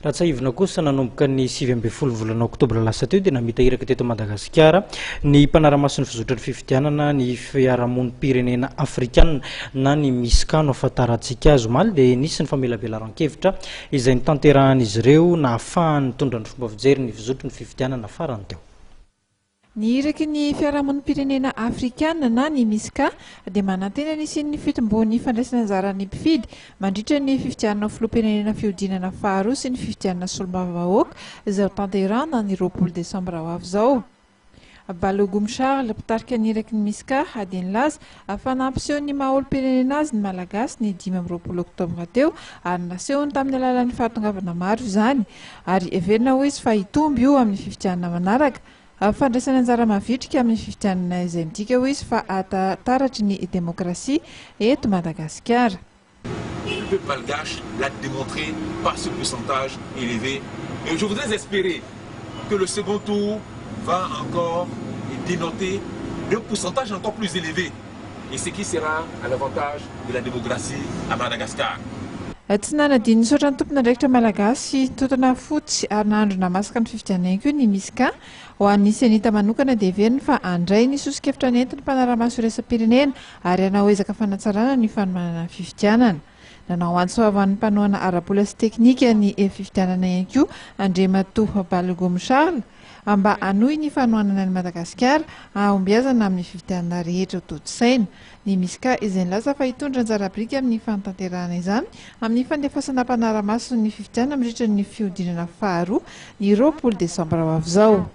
Raha tsahivina kosa nanomboka ny 7 volana oktobra lasa teo dia namita iraka teto Madagasikara ny mpanara-maso ny fizotry ny fifidianana ny fiarahamonim-pirenena Afrikanina na ny Misca no ahafantarantsika azy Omaly dia nisy ny famelabelaran-kevitra izay nitanterahan'izy ireo na ahafahany nitondra ny fomba fijeriny ny fizotry ny fifidianana farany teo. Ny iraky ny fiarahamonim-pirenena Afrikanina na ny Misca dia manantena ny sy ny fitombony fandraisana anjaran'ny mpifidy mandritra ny fifidianana filoham-pirenena fiodinana faharoa sy ny fifidianana solombavavahoaka izay tanterahana ny 20 Desambra ho avy izao. Balogun Charles mpitarika ny iraky ny Misca dia nilaza fanampiseho ny maha-olo-pirenena azy ny Malagasy ny 15 oktobra teo ary nasehony tamin'ny alalan'ny fahatongavana maro izany ary heverina ho izy fa hitomby io amin'ny fifidianana manaraka. Fandraisana anjara mavitrika amin'ny fifidianana izay midika ho izy fa ataratry ny démocratie eto Madagasikara. Le peuple malgache l'a démontré par ce pourcentage élevé et je voudrais espérer que le second tour va encore dénoter un pourcentage encore plus élevé et ce qui sera à l'avantage de la démocratie à Madagascar. Tsy nanadiny nisaotra ny tompon'andraikitra malagasy totona fotsy ary nahandro namasaka ny fifidianana ihany koa ny Misca ho an'ny senita manokana dia heveriny fa andray ny sosokevitra nentin'ny mpanara-maso iraisam-pirenena ary hanao ezaka fanatsarana ny fanomanana ny fifidianana. Nanao antsoavan'ny mpanohana ara-bola sy teknika ny fifidianana ihany koa Andriamatoa Balogun Charles mba hanohy ny fanohanana ny Madagasikara ahombiazana amin'ny fifidianana rehetra ho toto-saina. Ny Misca izay nilaza fa hitondra anjara-biriky amin'ny fanatanterahana izany amin'ny fandefasana mpanara-maso ny fifidianana mandritra ny fiodinana faharoa ny 20 Desambra ho avy izao.